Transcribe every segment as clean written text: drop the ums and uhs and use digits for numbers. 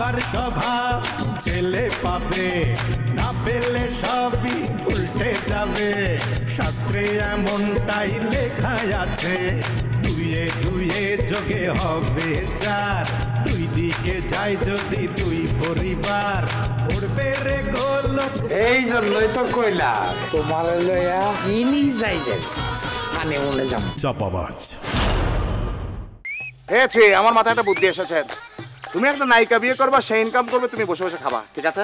বাবার স্বভাব ছেলে পাবে, না পেলে সবই উল্টে যাবে। শাস্ত্রে এমনটাই লেখাই আছে, দুয়ে দুয়ে যোগে হবে চার। দুই দিকে যায় যদি দুই পরিবার, পড়বে রে গোলক। এই জন্যই তো কইলা তোমার লইয়া ইনি যাই যাই মানে মনে যাম চাপাবাজ। হয়েছে, আমার মাথায় একটা বুদ্ধি এসেছে। তুমি একটা নায়িকা বিয়ে করবা, সেই ইনকাম করবে, তুমি বসে বসে খাবা, ঠিক আছে?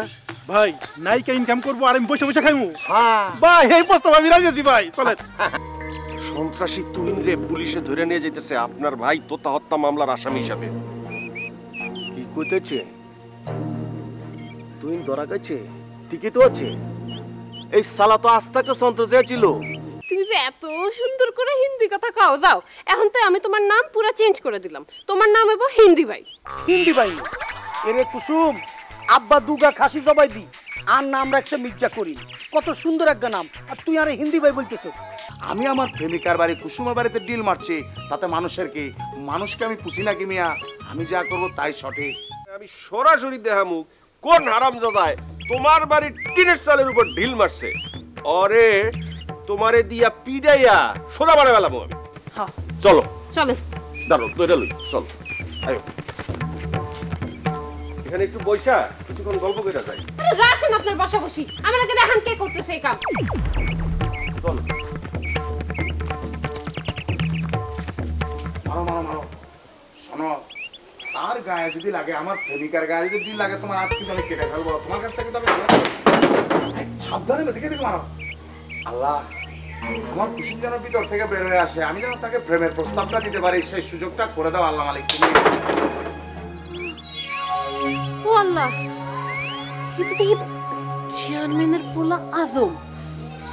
ভাই নায়িকা ইনকাম করবো আর আমি বসে বসে খাইমু? হ্যাঁ ভাই এই প্রস্তাব আমি রাজি আছি ভাই, চলেন। সন্ত্রাসী তুহিন রে পুলিশে ধরে নিয়ে যেতেছে আপনার ভাই তোতা হত্যা মামলার আসামি হিসাবে। কি কইতেছে? তুই ধরা গেছে? ঠিকই তো আছে। এই সালা তো আস্তাকে সন্ত্রাসী ছিল। তুমি যে এত সুন্দর করে হিন্দি কথা কও, যাও এখন তো আমি তোমার নাম পুরো চেঞ্জ করে দিলাম, তোমার নাম হইব হিন্দি ভাই। হিন্দি ভাই এরে কুসুম, আব্বা দুগা খাসি জবাই দি, আর নাম রাখছে মির্জা করিম। কত সুন্দর একটা নাম, আর তুই আরে হিন্দি ভাই বলতেছো? আমি আমার প্রেমিকার বাড়ি কুসুমের বাড়িতে ডিল মারছি, তাতে মানুষের কি? মানুষকে আমি খুশি নাকি মিয়া? আমি যা করব তাই সঠিক। আমি সরাসরি দেখামু কোন হারামজাদায় তোমার বাড়ির টিনের চালের উপর ঢিল মারছে। অরে তোমারে দিয়া পিডাইয়া সোজা বাড়া বেলাবো আমি। হ্যাঁ চলো চলেন। দাঁড়ো তো এটা লই, চল আয়ো। এখানে একটু বইসা কিছুক্ষণ গল্প করে যাই। আরে রাখেন আপনার বসা বসি, আমার আগে দেখান কে করতেছে এই কাম। চলো মারো মারো মারো। শোনো, তার গায়ে যদি লাগে, আমার প্রেমিকার গায়ে যদি ডিল লাগে, তোমার হাত কিন্তু আমি কেটে ফেলবো। তোমার কাছ থেকে তবে সাবধানে দেখে দেখে মারো। আল্লাহ, আমার কুসুম যেন ভিতর থেকে বের হয়ে আসে, আমি যেন তাকে প্রেমের প্রস্তাবটা দিতে পারি, সেই সুযোগটা করে দাও আল্লাহ মালিক তুমি। ও আল্লাহ, কিন্তু দেখি চেয়ারম্যানের পোলা আজম,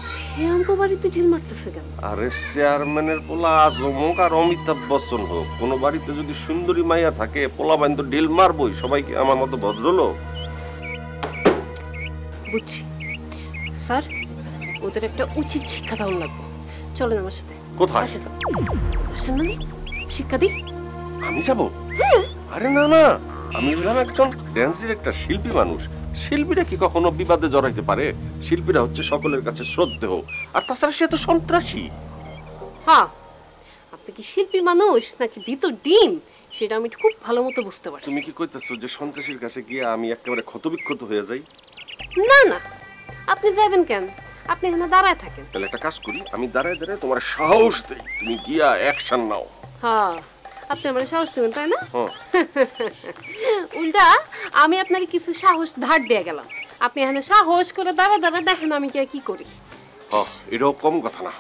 সে আমগো বাড়িতে ঢিল মারতেছে কেন? আরে চেয়ারম্যানের পোলা আজম হোক আর অমিতাভ বচ্চন হোক, কোন বাড়িতে যদি সুন্দরী মাইয়া থাকে পোলা বাইন তো ঢিল মারবই। সবাইকে আমার মতো ভদ্রলোক। বুঝছি স্যার, ওদের একটা উচিত শিক্ষা দেওয়া লাগবে। চলেন আমার সাথে। কোথায়? আসেন আসেন, মানে শিক্ষা দিই। আমি যাবো? আরে না না, আমি হলাম একজন ড্যান্স ডিরেক্টর, শিল্পী মানুষ। শিল্পীরা কি কখনো বিবাদে জড়াইতে পারে? শিল্পীরা হচ্ছে সকলের কাছে শ্রদ্ধেয়, আর তাছাড়া সে তো সন্ত্রাসী। হ্যাঁ, আপনি কি শিল্পী মানুষ নাকি ভিতর ডিম, সেটা আমি খুব ভালো মতো বুঝতে পারছি। তুমি কি কইতেছো যে সন্ত্রাসীর কাছে গিয়ে আমি একেবারে ক্ষতবিক্ষত হয়ে যাই? না না, আপনি যাবেন কেন? আপনি এখানে দাঁড়ায় থাকেন। তাহলে একটা কাজ করি, আমি দাঁড়ায় দাঁড়ায় তোমার সাহস দেই, তুমি গিয়া অ্যাকশন নাও। হ্যাঁ, আপনি আমার সাহস দেবেন তাই না? হ্যাঁ। উল্টা আমি আপনাকে কিছু সাহস ধার দিয়ে গেলাম, আপনি এখানে সাহস করে দাঁড়া দাঁড়া দেখেন আমি কি করি। হ্যাঁ, এটাও কম কথা না।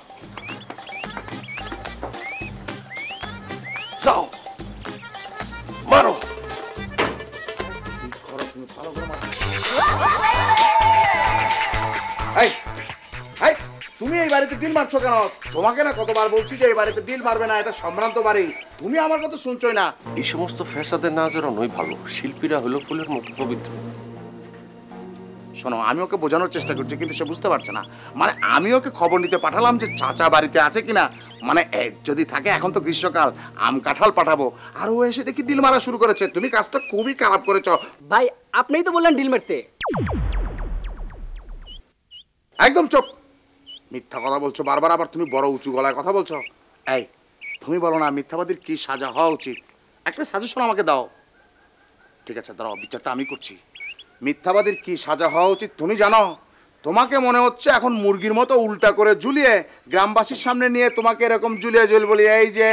যাও মারো। তুমি এই বাড়িতে ডিল মারছো কেন? তোমাকে না কতবার বলছি যে এই বাড়িতে ডিল মারবে না, এটা সম্ভ্রান্ত বাড়ি। তুমি আমার কথা শুনছোই না। এই সমস্ত ফ্যাসাদে না জড়ানোই ভালো। শিল্পীরা হলো ফুলের মতো পবিত্র। শোনো, আমি ওকে বোঝানোর চেষ্টা করছি, কিন্তু সে বুঝতে পারছে না। মানে আমি ওকে খবর নিতে পাঠালাম যে চাচা বাড়িতে আছে কিনা, মানে যদি থাকে, এখন তো গ্রীষ্মকাল, আম কাঁঠাল পাঠাবো, আর ও এসে দেখি ডিল মারা শুরু করেছে। তুমি কাজটা খুবই খারাপ করেছো ভাই, আপনিই তো বললেন ডিল মারতে। একদম চুপ, মিথ্যা কথা বলছো বারবার, আবার তুমি বড় উঁচু গলায় কথা বলছো। এই তুমি বলো না মিথ্যাবাদীর কি সাজা হওয়া উচিত? একটা সাজেশন আমাকে দাও। ঠিক আছে, দাঁড়াও, বিচারটা আমি করছি। মিথ্যাবাদীর কি সাজা হওয়া উচিত তুমি জানো? তোমাকে মনে হচ্ছে এখন মুরগির মতো উল্টা করে ঝুলিয়ে গ্রামবাসীর সামনে নিয়ে তোমাকে এরকম ঝুলিয়ে বলি, এই যে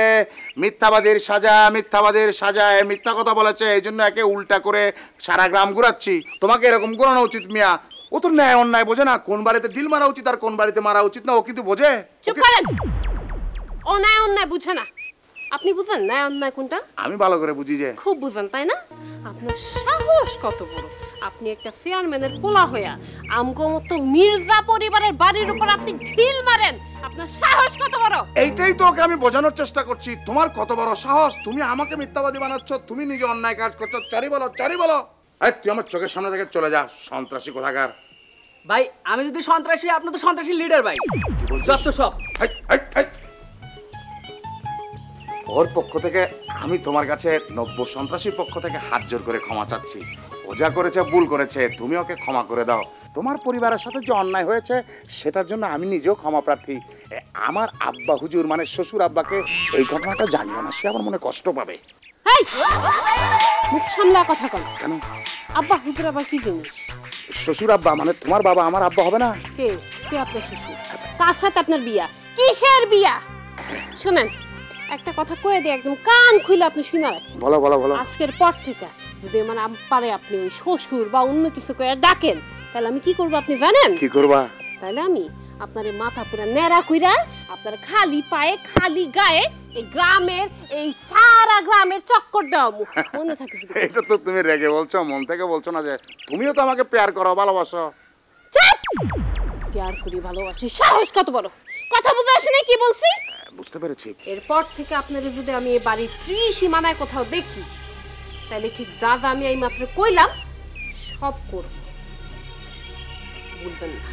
মিথ্যাবাদীর সাজা, মিথ্যাবাদীর সাজায় মিথ্যা কথা বলেছে, এই জন্য একে উল্টা করে সারা গ্রাম ঘুরাচ্ছি। তোমাকে এরকম ঘোরানো উচিত মিয়া। ও তো ন্যায় অন্যায় বোঝে না, কোন বাড়িতে ডিল মারা উচিত আর কোন বাড়িতে মারা উচিত না, ও কিন্তু বোঝে। চুপ করেন, অন্যায় অন্যায় বুঝে না। আপনি বুঝেন ন্যায় অন্যায় কোনটা? আমি ভালো করে বুঝি যে। খুব বুঝেন তাই না? আপনার সাহস কত বড়! আপনি একটা চেয়ারম্যানের পোলা হইয়া আমগো মতো মির্জা পরিবারের বাড়ির উপর আপনি ঢিল মারেন, আপনার সাহস কত বড়! এইটাই তো ওকে আমি বোঝানোর চেষ্টা করছি, তোমার কত বড় সাহস, তুমি আমাকে মিথ্যাবাদী বানাচ্ছ, তুমি নিজে অন্যায় কাজ করছো। চারি বলো, চারি বলো। এই তুই আমার চোখের সামনে থেকে চলে যা, সন্ত্রাসী কোথাকার। ভাই আমি যদি সন্ত্রাসী, আপনি তো সন্ত্রাসী লিডার ভাই, যত সব। ওর পক্ষ থেকে আমি তোমার কাছে 90 সন্ত্রাসীর পক্ষ থেকে হাত জোর করে ক্ষমা চাচ্ছি। ও যা করেছে ভুল করেছে, তুমি ওকে ক্ষমা করে দাও। তোমার পরিবারের সাথে যে অন্যায় হয়েছে সেটার জন্য আমি নিজেও ক্ষমা প্রার্থী। আমার আব্বা হুজুর মানে শ্বশুর আব্বাকে এই ঘটনাটা জানিও না, সে আমার মনে কষ্ট পাবে। হেই, মুখ সামলা কথা কন। কেন? আব্বা হুজুর আবার কি জিনিস? শ্বশুর আব্বা মানে তোমার বাবা আমার আব্বা হবে না? কে কে আপনার শ্বশুর? কার সাথে আপনার বিয়া? কিসের বিয়া? শুনেন, একটা কথা কয়ে দিয়ে একদম কান খুলে আপনি শুনে রাখেন। বলো বলো বলো। আজকের পর থেকে যদি মানে পারে আপনি ওই শ্বশুর বা অন্য কিছু করে ডাকেন, তাহলে আমি কি করবো আপনি জানেন? কি করবা? তাহলে আমি আপনার মাথা পুরা নেড়া কইরা আপনার খালি পায়ে খালি গায়ে এই গ্রামের এই সারা গ্রামের চক্কর দাও। মনে থাকে? এটা তো তুমি রেগে বলছো, মন থেকে বলছো না যে তুমিও তো আমাকে প্যার করো, ভালোবাসো। চুপ! প্যার করি, ভালোবাসি, সাহস কত বড়! কথা বুঝে আসে না কি বলছি? বুঝতে পেরেছি। এরপর থেকে আপনাদের যদি আমি এই বাড়ির ত্রিসীমানায় কোথাও দেখি, তাহলে ঠিক যা যা আমি এই মাত্র কইলাম সব করব, বলবেন না।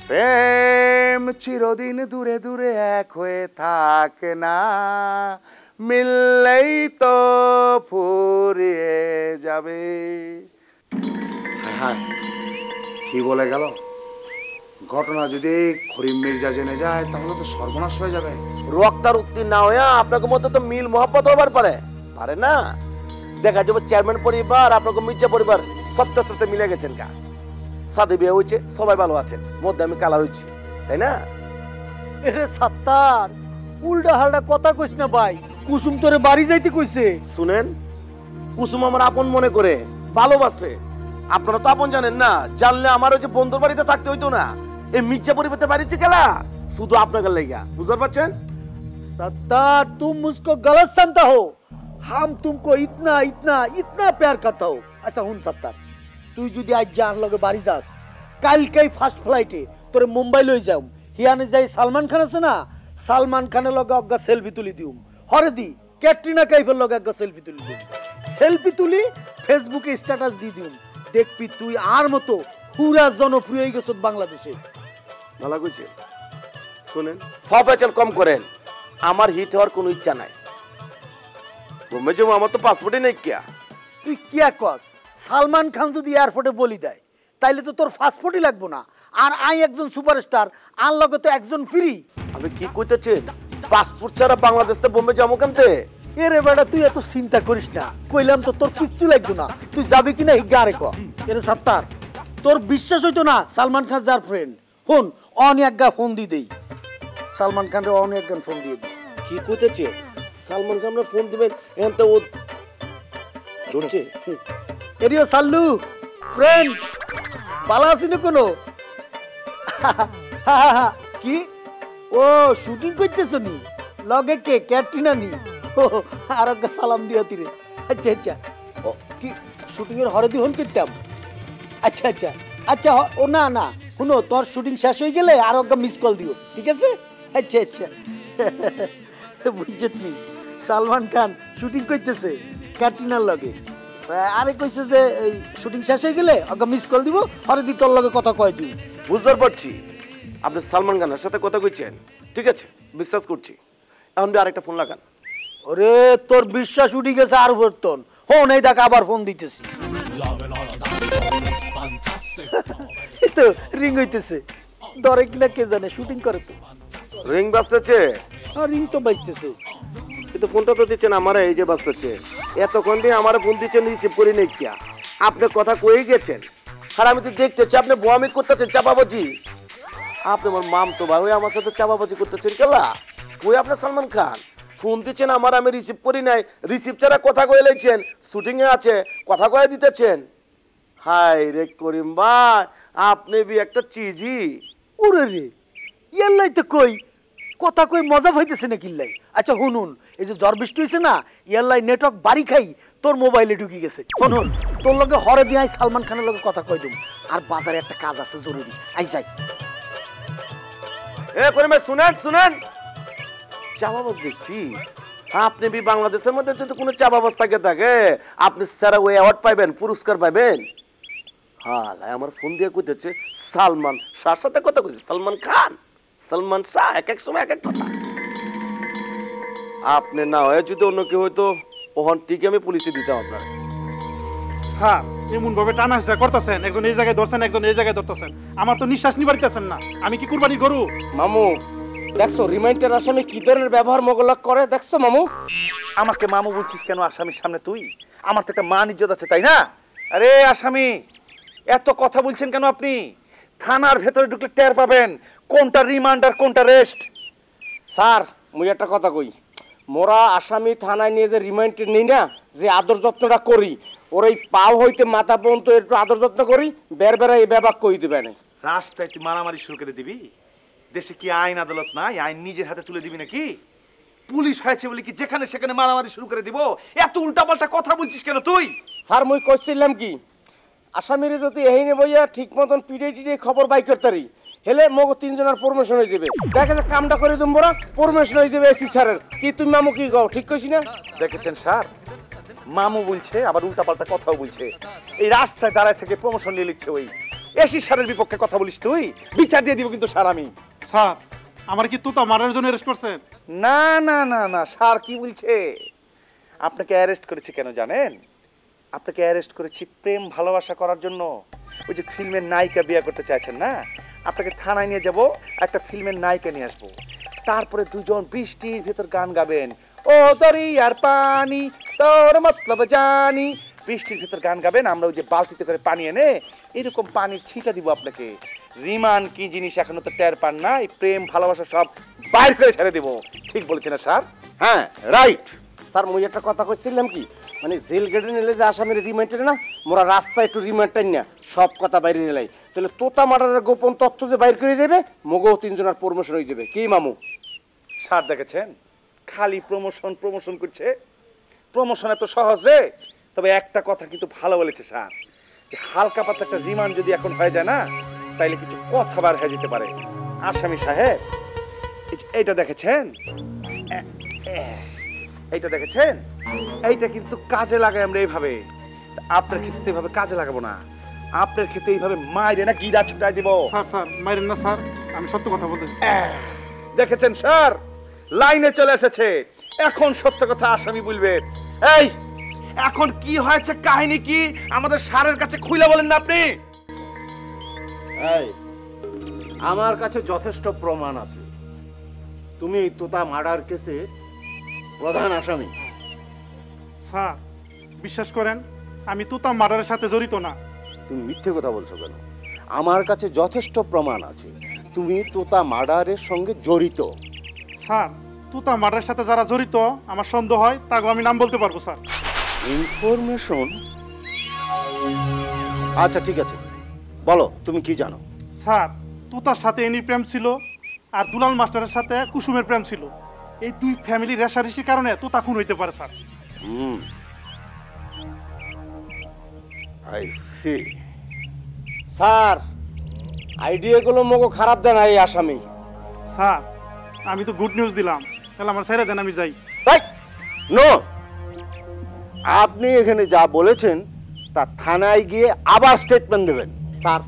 প্রেম চিরদিন দূরে দূরে এক হয়ে থাকে না, মিললেই তো ফুরিয়ে যাবে। হ্যাঁ, কি বলে গেল? ঘটনা যদি করিম মির্জা জেনে যায় তাহলে তো সর্বনাশ হয়ে যাবে। রক্তারক্তি না হইয়া আপনাকে মতো তো মিল মোহাম্মত হবার পারে না। দেখা যাবে চেয়ারম্যান পরিবার আপনাকে মির্জা পরিবার সপ্তাহ সপ্তাহে মিলে গেছেন। কা সাদে বিয়ে হয়েছে, সবাই ভালো আছেন, মধ্যে আমি কালা হয়েছি, তাই না? এরে সাত্তার, উল্টা হাল্টা কথা কইস না ভাই। কুসুম তোরে বাড়ি যাইতে কইছে। শুনেন, কুসুম আমার আপন মনে করে ভালোবাসে। আপনারা তো আপন জানেন না, জানলে আমার ওই যে বন্ধুর বাড়িতে থাকতে হইতো না। এই মির্জা পরিবারতে বাড়িতে গেলা শুধু আপনাকে লেগা, বুঝতে পারছেন? सत्तार, तुम मुझको गलत समझता हो। हम तुमको इतना इतना इतना प्यार करता हो। अच्छा हुन सत्तार, তুই যদি আজ জান লগে বাড়ি যাস, কালকেই ফার্স্ট ফ্লাইটে তোরে মুম্বাই লই যাম। হিয়ানে যাই সালমান খান আছে না, সালমান খানের লগে অজ্ঞা সেলফি তুলি দিউম। হরে দি ক্যাটরিনা কাইফের লগে অজ্ঞা সেলফি তুলি দিউম। সেলফি তুলি ফেসবুকে স্ট্যাটাস দি দিউম। দেখবি তুই আর মতো পুরা জনপ্রিয় হয়ে গেছত বাংলাদেশে। ভালো কইছে। শুনেন, ফপেচাল কম করেন, আমার হিট হওয়ার কোনো ইচ্ছা নাই। বোম্বে যাবো, আমার তো পাসপোর্টই নেই। কিয়া তুই কিয়া কস? সালমান খান যদি এয়ারপোর্টে বলি দেয় তাইলে তো তোর পাসপোর্টই লাগবো না। আর আই একজন সুপারস্টার, আর লগে তো একজন ফ্রি। আমি কি কইতেছেন? পাসপোর্ট ছাড়া বাংলাদেশ থেকে বোম্বে যাবো কেমতে? এরে বেটা তুই এত চিন্তা করিস না, কইলাম তো তোর কিচ্ছু লাগবে না। তুই যাবি কিনা হিগা আরে ক। এরে সাত্তার, তোর বিশ্বাস হইতো না সালমান খান যার ফ্রেন্ড। ফোন অনেকগা ফোন দি দেই, সালমান খানের অনেকগান ফোন দিয়ে দিই। কি কইতেছে? সালমান খান ফোন দিবেন এখন তো ও ধরছে। এরিও সাল্লু ফ্রেন্ড, ভালো আছিস না কোনো? কি ও শুটিং করতেছ নি? লগে কে ক্যাটরিনা নি? আর সালাম দিয়া তিরে। আচ্ছা আচ্ছা, ও কি শুটিং এর হরে দি হন করতাম? আচ্ছা আচ্ছা আচ্ছা, ও না না শুনো, তোর শুটিং শেষ হয়ে গেলে আর মিস কল দিও, ঠিক আছে? আচ্ছা আচ্ছা, বুঝছত নি সালমান খান শুটিং করতেছে ক্যাটরিনার লগে। আরে কইছে যে এই শুটিং শেষ হয়ে গেলে ওকে মিস কল দিব, হরে দি তোর লগে কথা কয় দিও। বুঝতে পারছি আপনি সালমান খানের সাথে কথা কইছেন, ঠিক আছে, বিশ্বাস করছি। এখন আরেকটা ফোন লাগান। ওরে তোর বিশ্বাস উঠে গেছে আর বর্তন। ফোন এই দেখ আবার ফোন দিতেছি, তো রিং হইতেছে। ধরে কিনা কে জানে, শুটিং করে তো। রিং বাজতেছে? আর রিং তো বাজতেছে, কিন্তু ফোনটা তো দিচ্ছেন আমার, এই যে বাজতেছে। এতক্ষণ দিয়ে আমার ফোন দিচ্ছেন, রিসিভ করি নাই। কিয়া আপনি কথা কয়ে গেছেন, আর আমি তো দেখতেছি আপনি বোয়ামি করতেছেন, চাপাবাজি। আপনি আমার মাম তো ভাই আমার সাথে চাপাবাজি করতেছেন কেলা? কই আপনার সালমান খান ফোন দিচ্ছেন আমার, আমি রিসিভ করি নাই। রিসিভ ছাড়া কথা কয়ে লেগছেন, শুটিং এ আছে, কথা কয়ে দিতেছেন। হাই রে করিম ভাই, আপনি বি একটা চিজি। উরে রে ইয়াল্লাই তো কই কথা কই মজা হইতেছে না কিল্লাই। আচ্ছা শুনুন, এই যে ঝড় বৃষ্টি হয়েছে না, ইয়াল্লাই নেটওয়ার্ক বাড়ি খাই তোর মোবাইলে ঢুকি গেছে। শুনুন, তোর লগে হরে দিয়ে সালমান খানের লগে কথা কই দিম। আর বাজারে একটা কাজ আছে জরুরি, আই যাই। এ করিম ভাই শুনেন শুনেন, চাপাবাজ দেখছি আপনি বি বাংলাদেশের মধ্যে যদি কোনো চাপাবাজ থাকে আপনি স্যার ওই অ্যাওয়ার্ড পাইবেন, পুরস্কার পাইবেন। হ্যাঁ আমার ফোন দিয়ে কইতেছে সালমান সার সাথে কথা কইছে, সালমান খান সলমান শাহ এক এক সময় এক এক কথা। আপনি না হয় যদি অন্য কেউ হয়তো ওহন ঠিক আমি পুলিশে দিতাম আপনার। স্যার এমন ভাবে টানা হেঁচড়া করতেছেন, একজন এই জায়গায় ধরছেন একজন এই জায়গায় ধরতেছেন, আমার তো নিঃশ্বাস নিবারিতেছেন না। আমি কি কুরবানি গরু? মামু দেখছো রিমাইন্ডার আসামি কি ধরনের ব্যবহার মোগলক করে দেখছো মামু? আমাকে মামু বলছিস কেন আসামির সামনে তুই? আমার তো একটা মান ইজ্জত আছে তাই না? আরে আসামি এত কথা বলছেন কেন আপনি? থানার ভেতরে ঢুকলে টের পাবেন কোনটা রিমান্ড আর কোনটা রেস্ট। স্যার মুই একটা কথা কই, মোরা আসামি থানায় নিয়ে যে রিমাইন্ডার নেই না, যে আদর যত্নটা করি, ওর এই পাও হইতে মাথা পর্যন্ত একটু আদর যত্ন করি, বের বেড়া এই ব্যাপার কই দিবে না। রাস্তায় তুই মারামারি শুরু করে দিবি? দেশে কি আইন আদালত নাই? আইন নিজের হাতে তুলে দিবি নাকি? পুলিশ হয়েছে বলে কি যেখানে সেখানে মারামারি শুরু করে দিব? এত উল্টাপাল্টা কথা বলছিস কেন তুই? স্যার মুই কইছিলাম কি, আসামিরে যদি এইনে বইয়া ঠিক মতন পিড়ে টিড়ে খবর বাই করতারি, হেলে মগো তিনজনের প্রমোশন হয়ে যাবে। দেখা যায় কামটা করে তোমরা প্রমোশন হয়ে যাবে এসি স্যারের। কি তুমি মামু কি গাও ঠিক কইছি না? দেখেছেন স্যার, মামু বলছে আবার উল্টাপাল্টা কথাও বলছে। এই রাস্তায় দাঁড়ায় থেকে প্রমোশন নিয়ে লিখছে ওই এসি স্যারের বিপক্ষে কথা বলিস তুই? বিচার দিয়ে দিব কিন্তু স্যার আমি। স্যার আমার কি তুতা মারার জন্য অ্যারেস্ট করছেন? না না না না স্যার কি বলছে? আপনাকে অ্যারেস্ট করেছি কেন জানেন? আপনাকে অ্যারেস্ট করেছি প্রেম ভালোবাসা করার জন্য। ওই যে ফিল্মের নায়িকা বিয়ে করতে চাইছেন না, আপনাকে থানায় নিয়ে যাব, একটা ফিল্মের নায়িকা নিয়ে আসবো, তারপরে দুজন বৃষ্টির ভেতর গান গাবেন, ও দরিয়ার পানি তোর মতলব জানি। বৃষ্টির ভেতর গান গাবেন, আমরা ওই যে বালতিতে করে পানি এনে এরকম পানির ছিটা দিব আপনাকে। রিমান্ড কি জিনিস এখনো তো টের পান না, এই প্রেম ভালোবাসা সব বাইর করে ছেড়ে দিব। ঠিক বলেছেন না স্যার? হ্যাঁ রাইট। স্যার মুই একটা কথা কইছিলাম কি, মানে জেল গেটে নিলে যে আসামির রিমান্ডে না, মোরা রাস্তায় একটু রিমান্ডটাই না সব কথা বাইরে নিলাই, তাহলে তোতা মার্ডারের গোপন তথ্য যে বাইর করে যাবে, মগো তিনজনের প্রমোশন হয়ে যাবে। কি মামু? স্যার দেখেছেন খালি প্রমোশন প্রমোশন করছে। প্রমোশন এত সহজে? তবে একটা কথা কিন্তু ভালো বলেছে স্যার, যে হালকা পাতলা একটা রিমান্ড যদি এখন হয়ে যায় না, তাইলে কিছু কথা বার হয়ে যেতে পারে। আসামি সাহেব এইটা দেখেছেন, এইটা দেখেছেন, এইটা কিন্তু কাজে লাগাই আমরা এইভাবে। আপনার ক্ষেত্রে তো এইভাবে কাজে লাগাবো না, আপনার ক্ষেত্রে এইভাবে মাইরে না গিরা ছুটাই দিব। স্যার স্যার মাইরেন না স্যার, আমি সত্য কথা বলতেছি। দেখেছেন স্যার লাইনে চলে এসেছে, এখন সত্য কথা আসামি বলবে। এই এখন কি হয়েছে, কাহিনী কি আমাদের স্যারের কাছে খুলে বলেন না আপনি? এই আমার কাছে যথেষ্ট প্রমাণ আছে, তুমি তোতা মার্ডার কেসে প্রধান আসামি। স্যার বিশ্বাস করেন আমি তুতা মার্ডারের সাথে জড়িত না। তুমি মিথ্যে কথা বলছো কেন? আমার কাছে যথেষ্ট প্রমাণ আছে তুমি তোতা মার্ডারের সঙ্গে জড়িত। স্যার তুতা মার্ডারের সাথে যারা জড়িত আমার সন্দেহ হয়, তাকে আমি নাম বলতে পারবো স্যার। ইনফরমেশন? আচ্ছা ঠিক আছে, বলো তুমি কি জানো। স্যার তুতার সাথে এনির প্রেম ছিল, আর দুলাল মাস্টারের সাথে কুসুমের প্রেম ছিল। এই দুই ফ্যামিলি রেশারেশির কারণে তুতা খুন হইতে পারে স্যার। I see. স্যার আইডিয়াগুলো মগো খারাপ দেন এই আসামি। স্যার আমি তো গুড নিউজ দিলাম, তাহলে আমার ছেড়ে দেন, আমি যাই। নো, আপনি এখানে যা বলেছেন তা থানায় গিয়ে আবার স্টেটমেন্ট দেবেন। স্যার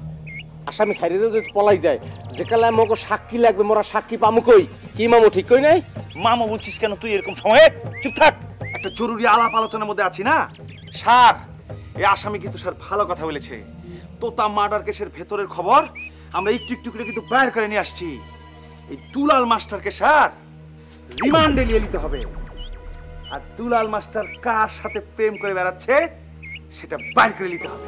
আসামি সাইডে যদি পলাই যায়, যেকালে মগো সাক্ষী লাগবে, মোরা সাক্ষী পামু কই? কি মামু ঠিক কই নাই? মামা বলছিস কেন তুই এরকম সময়ে? চুপ থাক, একটা জরুরি আলাপ আলোচনার মধ্যে আছি না। স্যার এই আসামি কিন্তু স্যার ভালো কথা বলেছে। তোতা মার্ডার কেসের ভেতরের খবর আমরা একটু একটু করে কিন্তু বাইর করে নিয়ে আসছি। এই দুলাল মাস্টারকে স্যার রিমান্ডে নিয়ে নিতে হবে, আর দুলাল মাস্টার কার সাথে প্রেম করে বেড়াচ্ছে সেটা বাইর করে নিতে হবে।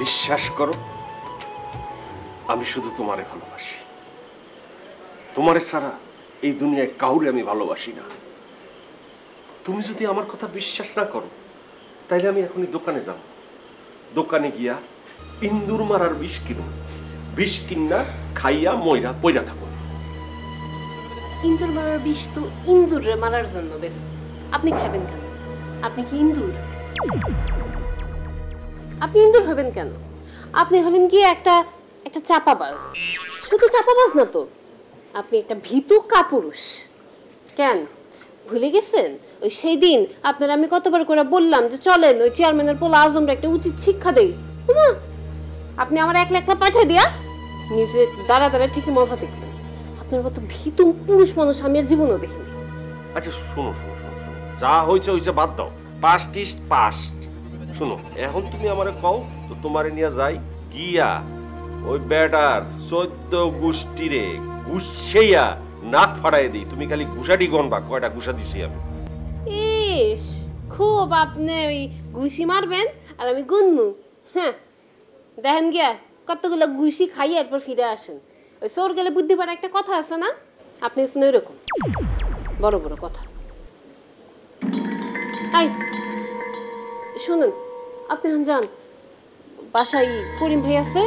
বিশ্বাস করো আমি শুধু তোমারে ভালোবাসি, তোমারে ছাড়া এই দুনিয়ায় কাউরে আমি ভালোবাসি না। তুমি যদি আমার কথা বিশ্বাস না করো, তাইলে আমি এখনই দোকানে যাব, দোকানে গিয়া ইন্দুর মারার বিষ কিনো, বিষ কিনা খাইয়া ময়রা পয়রা থাকো। ইন্দুর মারার বিষ তো ইন্দুরে মারার জন্য বেশ, আপনি খাবেন কেন? আপনি কি ইন্দুর? আপনি ইন্দুর হবেন কেন? আপনি হলেন কি একটা একটা চাপাবাজ। শুধু চাপাবাজ না তো, আপনি একটা ভীতু কাপুরুষ। কেন ভুলে গেছেন ওই সেই দিন আপনার আমি কতবার করে বললাম যে চলেন ওই চেয়ারম্যানের পোলা আজমরা একটা উচিত শিক্ষা দেই। আপনি আমার একলা একলা পাঠিয়ে দিয়া নিজে দাঁড়া দাঁড়া ঠিকই মজা দেখলেন। আপনার মতো ভীতু পুরুষ মানুষ আমি আর জীবনও দেখিনি। আচ্ছা শোনো শোনো শোনো শোনো, যা হয়েছে হয়েছে বাদ দাও, পাস্ট ইজ পাস্ট। শোনো এখন তুমি আমারে কও তো তোমারে নিয়ে যাই গিয়া ওই বেটার 14 গোষ্ঠীরে গুছাইয়া নাক ফাড়াই দিই। তুমি খালি গুছাটি গনবা কয়টা গুছা দিছি আমি। ইস খুব আপনি ওই ঘুষি মারবেন আর আমি গুনমু। হ্যাঁ দেখেন গিয়া কতগুলো ঘুষি খাই এরপর ফিরে আসেন। ওই চোর গেলে বুদ্ধি পারে একটা কথা আছে না, আপনি শুনে ওইরকম বড় বড় কথা। আই শুনুন, আপনি এখন যান বাসায়। করিম ভাই আছে,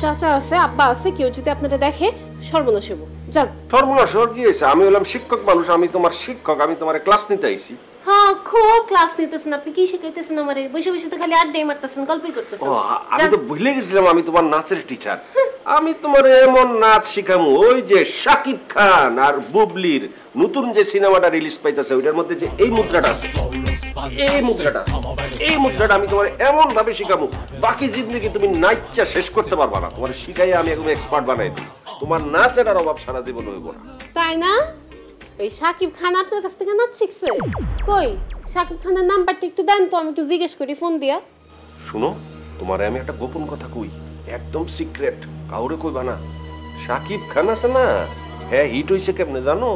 চাচা আছে, আব্বা আছে, কেউ যদি আপনারা দেখে সর্বনাশ হইব। যান। সর্বনাশ হওয়ার কি হয়েছে? আমি হলাম শিক্ষক মানুষ, আমি তোমার শিক্ষক, আমি তোমার ক্লাস নিতে আইছি। হ্যাঁ খুব ক্লাস নিতেছেন আপনি। কি শিখাইতেছেন আমারে? বসে বসে তো খালি আড্ডাই মারতেছেন, গল্পই করতেছেন। আমি তো ভুলে গেছিলাম আমি তোমার নাচের টিচার। আমি তোমার এমন নাচ শিখামু ওই যে শাকিব খান আর বুবলির নতুন যে সিনেমাটা রিলিজ পাইতেছে ওইটার মধ্যে যে এই মুদ্রাটা আছে, এই মুদ্রাটা আমি তোমার এমন ভাবে শিখামু বাকি জিন্দগি তুমি নাচটা শেষ করতে পারবা না। তোমার শিখাই আমি একদম এক্সপার্ট বানাই দিই। তোমার নাচের আর অভাব সারা জীবন হইব না। তাই না? ওই শাকিব খান আপনার কাছ থেকে নাচ শিখছে? কই শাকিব খানের নাম্বারটা একটু দেন তো, আমি একটু জিজ্ঞেস করি ফোন দিয়া। শুনো তোমারে আমি একটা গোপন কথা কই, একদম সিক্রেট, কাউরে কইবা না। শাকিব খান আছে না, হ্যাঁ হিট হইছে কেমনে জানো?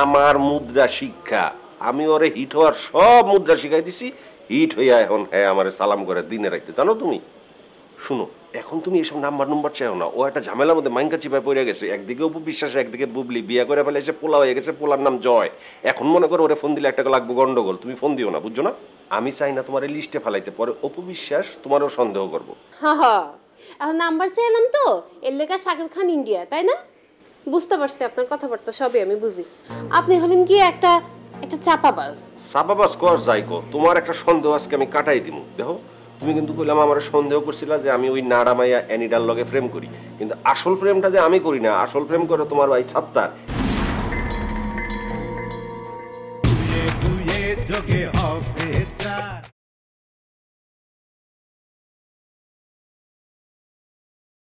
আমার মুদ্রা শিক্ষা। আমি ওরে হিট হওয়ার সব মুদ্রা শিখাই দিছি। হিট হইয়া এখন হ্যাঁ আমারে সালাম করে দিনে রাখতে, জানো তুমি? শুনো এখন তুমি এসব নাম্বার চাও না। ও একটা ঝামেলার মধ্যে মাইনকা চিপায় পড়ে গেছে। একদিকে অপু বিশ্বাস, একদিকে বুবলি বিয়ে করে ফেলেছে, পোলা হয়ে গেছে, পোলার নাম জয়। এখন মনে করো ওরে ফোন দিলে একটা লাগবে গন্ডগোল। তুমি ফোন দিও না, বুঝছো না? আমি চাই না তোমার লিস্টে ফেলাইতে, পরে অপু বিশ্বাস তোমারও সন্দেহ করবো। হ্যাঁ এখন নাম্বার চাইলাম তো, এর লেখা শাকিব খান ইন্ডিয়া, তাই না? বুঝতে পারছি আপনার কথাবার্তা সবই আমি বুঝি। আপনি হলেন কি একটা একটা চাপাবাজ। চাপাবাজ কর যাই কো, তোমার একটা সন্দেহ আজকে আমি কাটাই দিব। দেখো তুমি কিন্তু কইলাম আমার সন্দেহ করছিলা যে আমি ওই নাড়ামাইয়া অ্যানিডার লগে প্রেম করি, কিন্তু আসল প্রেমটা যে আমি করি না, আসল প্রেম করে তোমার ভাই সাত্তার। দুয়ে দুয়ে যোগে হবে চার।